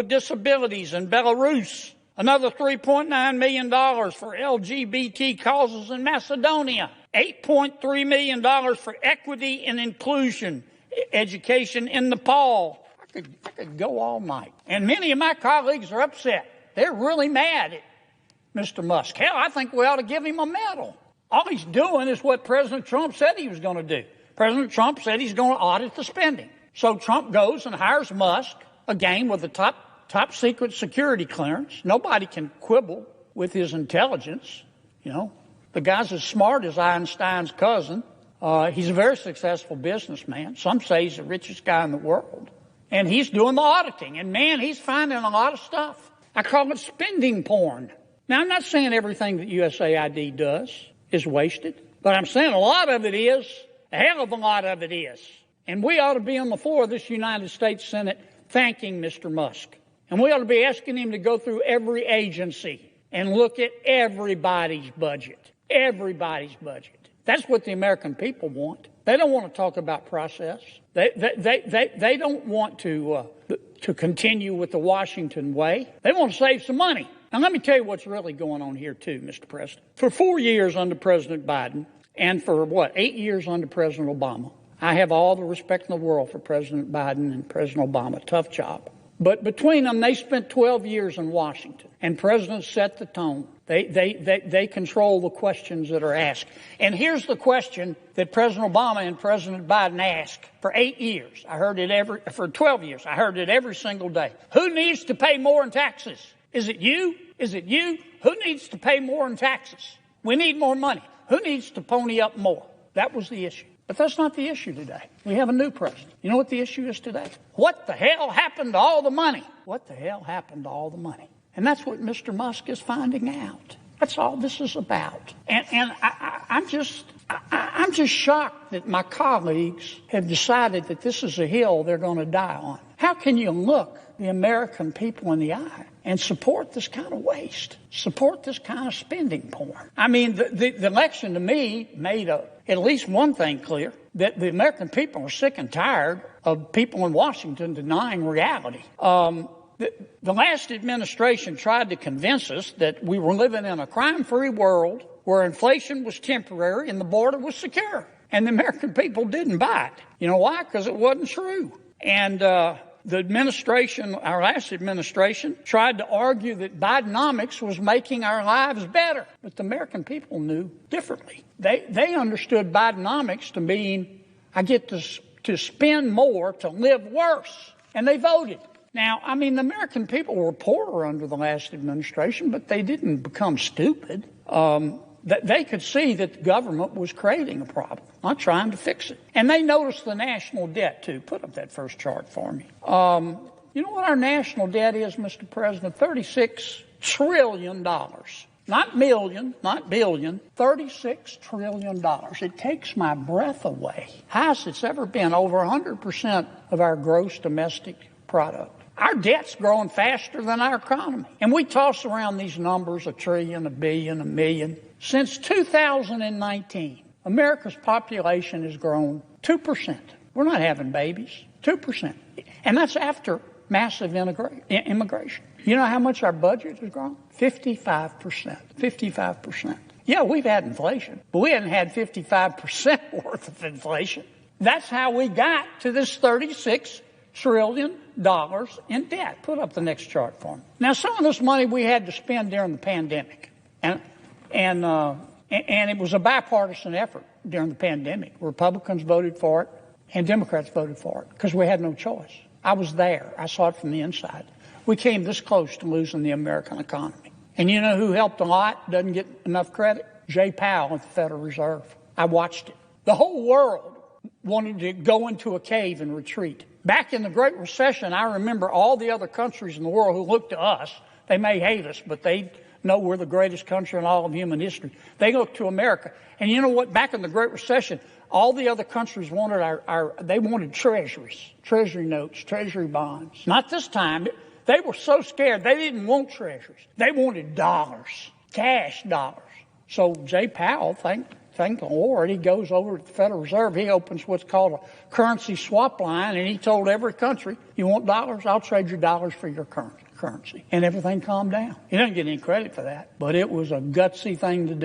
with disabilities in Belarus. Another $3.9 million for LGBT causes in Macedonia. $8.3 million for equity and inclusion education in Nepal. I could go all night. And many of my colleagues are upset. They're really mad at Mr. Musk. Hell, I think we ought to give him a medal. All he's doing is what President Trump said he was going to do. President Trump said he's going to audit the spending. So Trump goes and hires Musk, again with the top secret security clearance. Nobody can quibble with his intelligence. You know, the guy's as smart as Einstein's cousin. He's a very successful businessman. Some say he's the richest guy in the world. And he's doing the auditing. And, man, he's finding a lot of stuff. I call it spending porn. Now, I'm not saying everything that USAID does is wasted, but I'm saying a lot of it is. A hell of a lot of it is. And we ought to be on the floor of this United States Senate thanking Mr. Musk. And we ought to be asking him to go through every agency and look at everybody's budget. Everybody's budget. That's what the American people want. They don't want to talk about process. They don't want to continue with the Washington way. They want to save some money. Now, let me tell you what's really going on here, too, Mr. President. For 4 years under President Biden and for, 8 years under President Obama, I have all the respect in the world for President Biden and President Obama. Tough job. But between them, they spent 12 years in Washington, and presidents set the tone. They control the questions that are asked. And here's the question that President Obama and President Biden asked for 8 years. For 12 years. I heard it every single day. Who needs to pay more in taxes? Is it you? Is it you? Who needs to pay more in taxes? We need more money. Who needs to pony up more? That was the issue. But that's not the issue today. We have a new president. You know what the issue is today? What the hell happened to all the money? What the hell happened to all the money? And that's what Mr. Musk is finding out. That's all this is about. And I'm just shocked that my colleagues have decided that this is a hill they're going to die on. How can you look the American people in the eye and support this kind of waste, support this kind of spending porn? I mean, the election to me made at least one thing clear, that the American people are sick and tired of people in Washington denying reality. The last administration tried to convince us that we were living in a crime-free world where inflation was temporary and the border was secure. And the American people didn't buy it. You know why? Because it wasn't true. And the administration, our last administration, tried to argue that Bidenomics was making our lives better. But the American people knew differently. They understood Bidenomics to mean I get to spend more to live worse. And they voted. Now, I mean, the American people were poorer under the last administration, but they didn't become stupid. They could see that the government was creating a problem, not trying to fix it. And they noticed the national debt, too. Put up that first chart for me. You know what our national debt is, Mr. President? $36 trillion. Not million, not billion, $36 trillion. It takes my breath away. Highest it's ever been, over 100% of our gross domestic product. Our debt's growing faster than our economy. And we toss around these numbers, $1 trillion, $1 billion, $1 million. Since 2019, America's population has grown 2%. We're not having babies, 2%. And that's after massive immigration. You know how much our budget has grown? 55%. 55%. Yeah, we've had inflation, but we haven't had 55% worth of inflation. That's how we got to this $36 trillion in debt. Put up the next chart for me. Now, some of this money we had to spend during the pandemic, and it was a bipartisan effort during the pandemic. Republicans voted for it, and Democrats voted for it because we had no choice. I was there. I saw it from the inside. We came this close to losing the American economy. And you know who helped a lot, doesn't get enough credit? Jay Powell at the Federal Reserve. I watched it. The whole world wanted to go into a cave and retreat. Back in the Great Recession, I remember all the other countries in the world who looked to us. They may hate us, but they know we're the greatest country in all of human history. They looked to America. And you know what? Back in the Great Recession, all the other countries wanted they wanted treasuries, treasury notes, treasury bonds. Not this time. They were so scared. They didn't want treasuries. They wanted dollars, cash dollars. So Jay Powell, thank Franklin Ward, he goes over to the Federal Reserve. He opens what's called a currency swap line, and he told every country, you want dollars? I'll trade your dollars for your currency. And everything calmed down. He doesn't get any credit for that, but it was a gutsy thing to do.